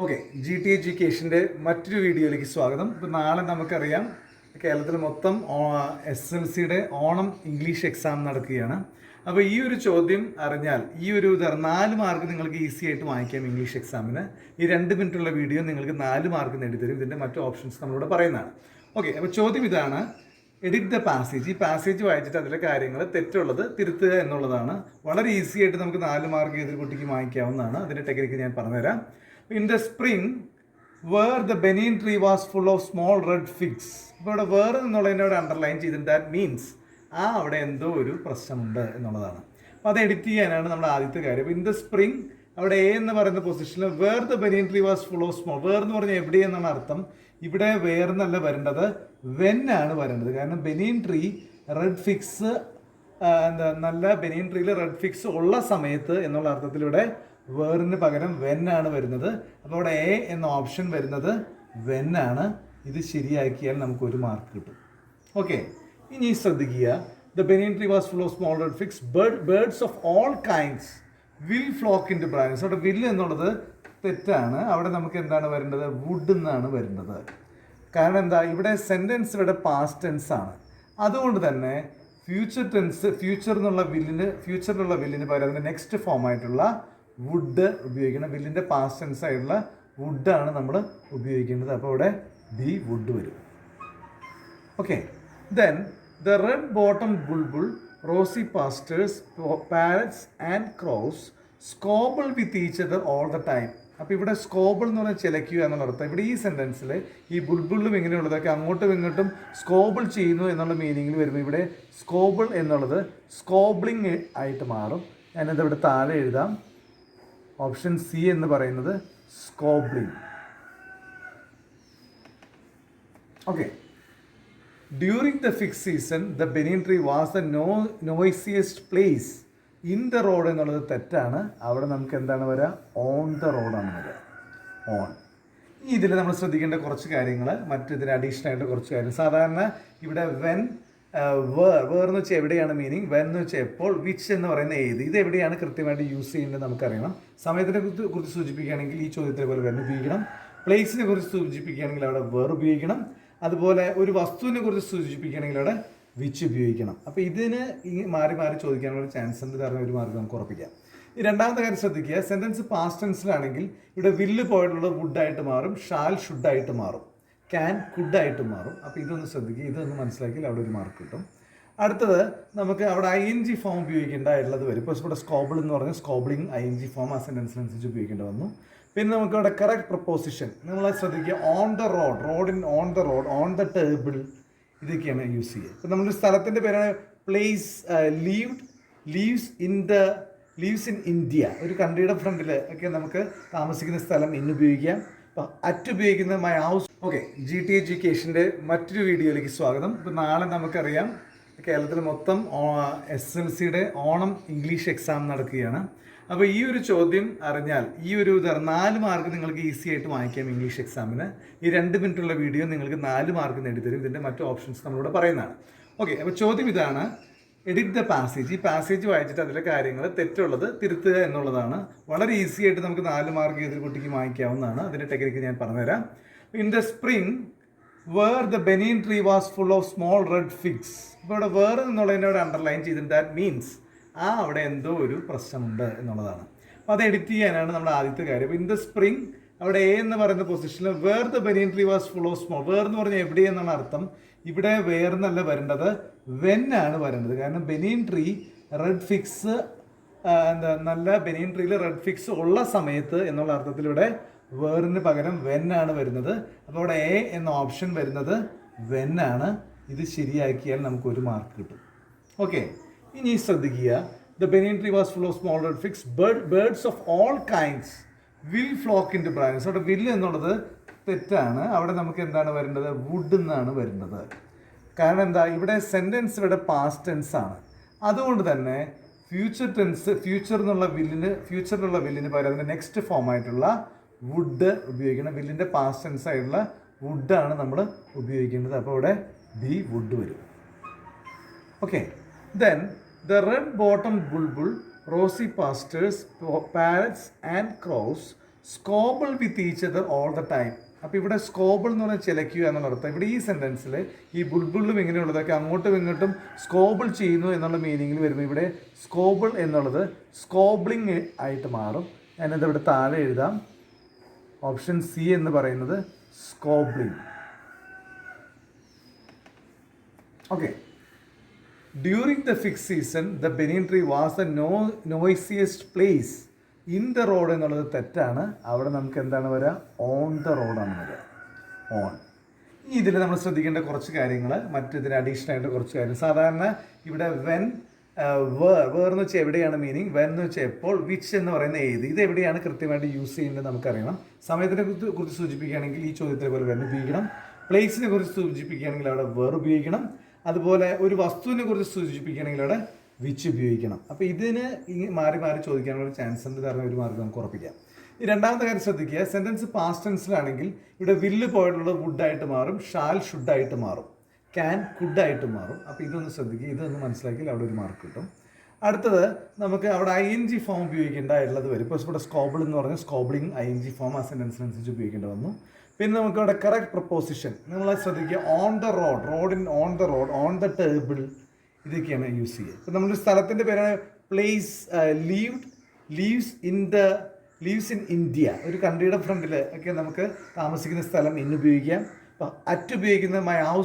Okay, G T എഡ്യൂക്കേഷൻ്റെ മറ്റൊരു വീഡിയോയിലേക്ക് സ്വാഗതം. ഇപ്പോൾ നാളെ നമുക്കറിയാം കേരളത്തിൽ മൊത്തം SSLCയുടെ ഓണം ഇംഗ്ലീഷ് എക്സാം നടക്കുകയാണ്. അപ്പോൾ ഈ ഒരു ചോദ്യം അറിഞ്ഞാൽ ഈ ഒരു 4 മാർക്ക് നിങ്ങൾക്ക് ഈസി ആയിട്ട് വാങ്ങിക്കാം ഇംഗ്ലീഷ് എക്സാമിന്. ഈ 2 മിനിറ്റുള്ള വീഡിയോ നിങ്ങൾക്ക് 4 മാർക്ക് നേടിത്തരും. ഇതിൻ്റെ മറ്റു ഓപ്ഷൻസ് നമ്മളിവിടെ പറയുന്നതാണ്. ഓക്കെ, അപ്പോൾ ചോദ്യം ഇതാണ്: എഡിറ്റ് ദ പാസേജ്. ഈ പാസേജ് വായിച്ചിട്ട് അതിലെ കാര്യങ്ങൾ തെറ്റുള്ളത് തിരുത്തുക എന്നുള്ളതാണ്. വളരെ ഈസി ആയിട്ട് നമുക്ക് 4 മാർക്ക് ഏതൊരു കുട്ടിക്ക് വാങ്ങിക്കാവുന്നതാണ്. അതിൻ്റെ ടെക്നിക്ക് ഞാൻ പറഞ്ഞുതരാം. In the spring, where the banyan tree was full of small red figs. ഇപ്പോൾ ഇവിടെ വേറെ എന്നുള്ളതിനോട് അണ്ടർലൈൻ ചെയ്തിട്ട് ദാറ്റ് മീൻസ് അവിടെ എന്തോ ഒരു പ്രശ്നമുണ്ട് എന്നുള്ളതാണ്. അപ്പോൾ അത് എഡിറ്റ് ചെയ്യാനാണ് നമ്മുടെ ആദ്യത്തെ കാര്യം. ഇൻ ദ സ്പ്രിംഗ് അവിടെ എ എന്ന് പറയുന്ന പൊസിഷനിൽ where the banyan tree was full of small. Where എന്ന് പറഞ്ഞാൽ എവിടെയെന്നാണ് അർത്ഥം. ഇവിടെ വേർന്നല്ല വരേണ്ടത്, വെൻ ആണ് വരേണ്ടത്. കാരണം ബനിയൻ ട്രീ റെഡ് ഫിക്സ് നല്ല ബനിയൻ ട്രീയിൽ റെഡ് ഫിക്സ് ഉള്ള സമയത്ത് എന്നുള്ള അർത്ഥത്തിൽ ഇവിടെ വേറിന് പകരം വെൻ ആണ് വരുന്നത്. അപ്പോൾ അവിടെ എ എന്ന ഓപ്ഷൻ വരുന്നത് വെൻ ആണ്. ഇത് ശരിയാക്കിയാൽ നമുക്ക് 1 മാർക്ക് കിട്ടും. ഓക്കെ, ഇനി ശ്രദ്ധിക്കുക. The banyan tree was full of small red fix. Birds of all kinds will flock in to branches. അവിടെ വിൽ എന്നുള്ളത് തെറ്റാണ്. അവിടെ നമുക്ക് എന്താണ് വരേണ്ടത്? വുഡ് എന്നാണ് വരുന്നത്. കാരണം എന്താ, ഇവിടെ സെൻറ്റൻസ് ഇവിടെ പാസ്റ്റ് ടെൻസ് ആണ്. അതുകൊണ്ട് തന്നെ ഫ്യൂച്ചറിനുള്ള വില്ലിന് പകരം അതിൻ്റെ നെക്സ്റ്റ് ഫോം ആയിട്ടുള്ള വുഡ് ഉപയോഗിക്കണം. വില്ലിൻ്റെ പാസ്റ്റ് ടെൻസ് ആയിട്ടുള്ള വുഡാണ് നമ്മൾ ഉപയോഗിക്കേണ്ടത്. അപ്പോൾ ഇവിടെ ബി വുഡ് വരും. Okay, then the red bottom bulbul, rosy pastors, parrots and crows squabble with each other all the time. അപ്പോൾ ഇവിടെ സ്കോബിൾ എന്ന് പറഞ്ഞാൽ ചിലയ്ക്കുക എന്നുള്ള അർത്ഥം. ഇവിടെ ഈ സെൻറ്റൻസിൽ ഈ ബുൾബുളും ഇങ്ങനെയുള്ളതൊക്കെ അങ്ങോട്ടും ഇങ്ങോട്ടും സ്കോബിൾ ചെയ്യുന്നു എന്നുള്ള മീനിങ്ങിൽ വരുമ്പോൾ ഇവിടെ സ്കോബിൾ എന്നുള്ളത് സ്കോബിളിങ് ആയിട്ട് മാറും. ഞാനത് ഇവിടെ താഴെ എഴുതാം. ഓപ്ഷൻ സി എന്ന് പറയുന്നത് squabbling. Okay, during the fig season the banyan tree was the noisiest place in the road എന്നുള്ളത് തെറ്റാണ്. അവിടെ നമുക്ക് എന്താണ് വരിക? ഓൺ ദ റോഡാണ് വരിക. ഓൺ. ഈ ഇതിൽ നമ്മൾ ശ്രദ്ധിക്കേണ്ട കുറച്ച് കാര്യങ്ങൾ, മറ്റിതിന് അഡീഷണൽ ആയിട്ട് കുറച്ച് കാര്യം. സാധാരണ ഇവിടെ വെൻ വേർ എന്ന് വെച്ചാൽ എവിടെയാണ് മീനിങ്, വെൻ എന്ന് വെച്ചാൽ എപ്പോൾ, വിച്ച് എന്ന് പറയുന്ന ഏത്, ഇത് എവിടെയാണ് കൃത്യമായിട്ട് യൂസ് ചെയ്യുന്നത് നമുക്കറിയണം. സമയത്തിനെ കുറിച്ച് സൂചിപ്പിക്കുകയാണെങ്കിൽ ഈ ചോദ്യത്തിനെ പോലെ വെൻ ഉപയോഗിക്കണം. പ്ലേസിനെ കുറിച്ച് സൂചിപ്പിക്കുകയാണെങ്കിൽ അവിടെ വേർ ഉപയോഗിക്കണം. അതുപോലെ ഒരു വസ്തുവിനെ കുറിച്ച് സൂചിപ്പിക്കുകയാണെങ്കിൽ അവിടെ വിച്ച് ഉപയോഗിക്കണം. അപ്പോൾ ഇതിന് ഈ മാറി മാറി ചോദിക്കാനുള്ള ചാൻസ് ഉണ്ട്. കാരണം 1 മാർക്ക് നമുക്ക് ഉറപ്പിക്കാം. ഈ രണ്ടാമത്തെ കാര്യം ശ്രദ്ധിക്കുക. സെൻറ്റൻസ് പാസ്റ്റ് ടെൻസിലാണെങ്കിൽ ഇവിടെ വില്ല് പോയിട്ടുള്ളത് വുഡായിട്ട് മാറും, ഷാൽ ഷുഡായിട്ട് മാറും, ക്യാൻ കുഡായിട്ട് മാറും. അപ്പോൾ ഇതൊന്ന് ശ്രദ്ധിക്കുക. ഇതൊന്ന് മനസ്സിലാക്കിയാൽ അവിടെ 1 മാർക്ക് കിട്ടും. അടുത്തത് നമുക്ക് അവിടെ ING ഫോം ഉപയോഗിക്കേണ്ടതായിട്ടുള്ളത് വരും. ഇപ്പോൾ ഇവിടെ സ്കോബിൾ എന്ന് പറഞ്ഞാൽ സ്കോബിളിങ് ING ഫോം ആ സെൻറ്റൻസിനനുസരിച്ച് ഉപയോഗിക്കേണ്ടി വന്നു. പിന്നെ നമുക്ക് അവിടെ കറക്റ്റ് പ്രപ്പോസിഷൻ നിങ്ങൾ ശ്രദ്ധിക്കുക. On the road, on the road, on the table, ഇതൊക്കെയാണ് യൂസ് ചെയ്യുക. ഇപ്പോൾ നമ്മുടെ സ്ഥലത്തിൻ്റെ പേരാണ് പ്ലേസ്. Leaves in India. ഒരു കൺട്രിയുടെ ഫ്രണ്ടിൽ ഒക്കെ നമുക്ക് താമസിക്കുന്ന സ്ഥലം ഇന്ന് ഉപയോഗിക്കാം. അപ്പോൾ അറ്റ് ഉപയോഗിക്കുന്നത് my house. Okay, G T എഡ്യൂക്കേഷൻ്റെ മറ്റൊരു വീഡിയോയിലേക്ക് സ്വാഗതം. ഇപ്പോൾ നാളെ നമുക്കറിയാം കേരളത്തിൽ മൊത്തം SSLCയുടെ ഓണം ഇംഗ്ലീഷ് എക്സാം നടക്കുകയാണ്. അപ്പോൾ ഈ ഒരു ചോദ്യം അറിഞ്ഞാൽ ഈ ഒരു 4 മാർക്ക് നിങ്ങൾക്ക് ഈസി ആയിട്ട് വാങ്ങിക്കാം ഇംഗ്ലീഷ് എക്സാമിന്. ഈ 2 മിനിറ്റുള്ള വീഡിയോ നിങ്ങൾക്ക് 4 മാർക്ക് നേടിത്തരും. ഇതിൻ്റെ മറ്റു ഓപ്ഷൻസ് നമ്മളിവിടെ പറയുന്നതാണ്. ഓക്കെ, അപ്പോൾ ചോദ്യം ഇതാണ്: എഡിറ്റ് ദ പാസേജ്. ഈ പാസേജ് വായിച്ചിട്ട് അതിലെ കാര്യങ്ങൾ തെറ്റുള്ളത് തിരുത്തുക എന്നുള്ളതാണ്. വളരെ ഈസി ആയിട്ട് നമുക്ക് 4 മാർക്ക് ഏതൊരു കുട്ടിക്ക് വാങ്ങിക്കാവുന്നതാണ്. അതിൻ്റെ ടെക്നിക്ക് ഞാൻ പറഞ്ഞുതരാം. In the spring where the banyan tree was full of small red figs. ഇപ്പോൾ ഇവിടെ വേറെ എന്നുള്ളതിനോട് അണ്ടർലൈൻ ചെയ്തിട്ട് ദാറ്റ് മീൻസ് അവിടെ എന്തോ ഒരു പ്രശ്നമുണ്ട് എന്നുള്ളതാണ്. അപ്പോൾ അത് എഡിറ്റ് ചെയ്യാനാണ് നമ്മുടെ ആദ്യത്തെ കാര്യം. ഇൻ ദ സ്പ്രിംഗ് അവിടെ എ എന്ന് പറയുന്ന പൊസിഷനിൽ where the banyan tree was full of small. Where എന്ന് പറഞ്ഞാൽ എവിടെയെന്നാണ് അർത്ഥം. ഇവിടെ വേർന്നല്ല വരേണ്ടത്, വെൻ ആണ് വരേണ്ടത്. കാരണം ബനിയൻ ട്രീ റെഡ് ഫിക്സ് നല്ല ബനിയൻ ട്രീയിൽ റെഡ് ഫിക്സ് ഉള്ള സമയത്ത് എന്നുള്ള അർത്ഥത്തിൽ ഇവിടെ വേറിന് പകരം വെൻ ആണ് വരുന്നത്. അപ്പോൾ അവിടെ എ എന്ന ഓപ്ഷൻ വരുന്നത് വെൻ ആണ്. ഇത് ശരിയാക്കിയാൽ നമുക്ക് 1 മാർക്ക് കിട്ടും. ഓക്കെ, ഇനി ശ്രദ്ധിക്കുക. The banyan tree was full of small red fix. Birds of all kinds will flock in to branches. അവിടെ വില്ല് എന്നുള്ളത് തെറ്റാണ്. അവിടെ നമുക്ക് എന്താണ് വരേണ്ടത്? വുഡ് എന്നാണ് വരുന്നത്. കാരണം എന്താ, ഇവിടെ സെൻറ്റൻസ് ഇവിടെ പാസ്റ്റ് ടെൻസ് ആണ്. അതുകൊണ്ട് തന്നെ ഫ്യൂച്ചറിനുള്ള വില്ലിന് പകരം അതിൻ്റെ നെക്സ്റ്റ് ഫോം ആയിട്ടുള്ള വുഡ് ഉപയോഗിക്കണം. വില്ലിൻ്റെ പാസ്റ്റ് ടെൻസ് ആയിട്ടുള്ള വുഡാണ് നമ്മൾ ഉപയോഗിക്കേണ്ടത്. അപ്പോൾ ഇവിടെ ബി വുഡ് വരും. Okay, then the red bottom bulbul, rosy pastors, parrots and crows squabble with each other all the time. അപ്പോൾ ഇവിടെ സ്കോബിൾ എന്ന് പറഞ്ഞാൽ ചിലയ്ക്കുക എന്നുള്ള അർത്ഥം. ഇവിടെ ഈ സെൻറ്റൻസിൽ ഈ ബുൾബുള്ളും ഇങ്ങനെയുള്ളതൊക്കെ അങ്ങോട്ടും ഇങ്ങോട്ടും സ്കോബിൾ ചെയ്യുന്നു എന്നുള്ള മീനിങ്ങിൽ വരുമ്പോൾ ഇവിടെ സ്കോബിൾ എന്നുള്ളത് സ്കോബ്ലിംഗ് ആയിട്ട് മാറും. ഞാനത് ഇവിടെ താഴെ എഴുതാം. ഓപ്ഷൻ സി എന്ന് പറയുന്നത് squabbling. Okay. During the fig season the banyan tree was the noisiest place in the road എന്നുള്ളത് തെറ്റാണ്. അവിടെ നമുക്ക് എന്താണ് വരിക? ഓൺ ദ റോഡാണ് വരിക. ഓൺ. ഇതിൽ നമ്മൾ ശ്രദ്ധിക്കേണ്ട കുറച്ച് കാര്യങ്ങൾ, മറ്റിതിന് അഡീഷണൽ ആയിട്ട് കുറച്ച് കാര്യം. സാധാരണ ഇവിടെ വെൻ, വേർ എന്ന് വെച്ചാൽ എവിടെയാണ് മീനിങ്, വെൻ എന്ന് വെച്ചാൽ എപ്പോൾ, വിച്ച് എന്ന് പറയുന്ന ഏത്, ഇത് എവിടെയാണ് കൃത്യമായിട്ട് യൂസ് ചെയ്യുന്നത് നമുക്കറിയണം. സമയത്തിനെ കുറിച്ച് സൂചിപ്പിക്കുകയാണെങ്കിൽ ഈ ചോദ്യത്തിലെ പോലെ വെൻ ഉപയോഗിക്കണം. പ്ലേസിനെ കുറിച്ച് സൂചിപ്പിക്കുകയാണെങ്കിൽ അവിടെ വേർ ഉപയോഗിക്കണം. അതുപോലെ ഒരു വസ്തുവിനെ കുറിച്ച് സൂചിപ്പിക്കുകയാണെങ്കിൽ അവിടെ വിച്ച് ഉപയോഗിക്കണം. അപ്പോൾ ഇതിന് ഈ മാറി മാറി ചോദിക്കാനുള്ള ചാൻസ് ഉണ്ട്. കാരണം ഒരു മാർക്ക് നമുക്ക് ഉറപ്പിക്കാം. ഈ രണ്ടാമത്തെ കാര്യം ശ്രദ്ധിക്കുക, സെൻറ്റൻസ് പാസ്റ്റ് ടെൻസിലാണെങ്കിൽ ഇവിടെ വില്ല് പോയിട്ടുള്ളത് വുഡായിട്ട് മാറും, ഷാൽ ഷുഡായിട്ട് മാറും, ക്യാൻ കുഡായിട്ട് മാറും. അപ്പോൾ ഇതൊന്ന് ശ്രദ്ധിക്കുക, ഇതൊന്ന് മനസ്സിലാക്കിയാൽ അവിടെ ഒരു മാർക്ക് കിട്ടും. അടുത്തത് നമുക്ക് അവിടെ ING ഫോം ഉപയോഗിക്കേണ്ടതായിട്ടുള്ളത് വരും. ഇപ്പോൾ ഇവിടെ സ്കോബിൾ എന്ന് പറഞ്ഞാൽ സ്കോബിളിങ് ING ഫോം ആ സെൻറ്റൻസിനനുസരിച്ച് ഉപയോഗിക്കേണ്ടി വന്നു. പിന്നെ നമുക്ക് അവിടെ കറക്റ്റ് പ്രപ്പോസിഷൻ നിങ്ങൾ ശ്രദ്ധിക്കുക. On the road, on the road, on the table, ഇതൊക്കെയാണ് യൂസ് ചെയ്യുക. ഇപ്പം നമ്മുടെ സ്ഥലത്തിൻ്റെ പേരാണ് പ്ലേസ്, ലീവ്സ് ഇൻ ഇന്ത്യ. ഒരു കൺട്രിയുടെ ഫ്രണ്ടിൽ ഒക്കെ നമുക്ക് താമസിക്കുന്ന സ്ഥലം ഇന്ന് ഉപയോഗിക്കാം. അപ്പം അറ്റ് ഉപയോഗിക്കുന്നത് മൈ ഹൗസ്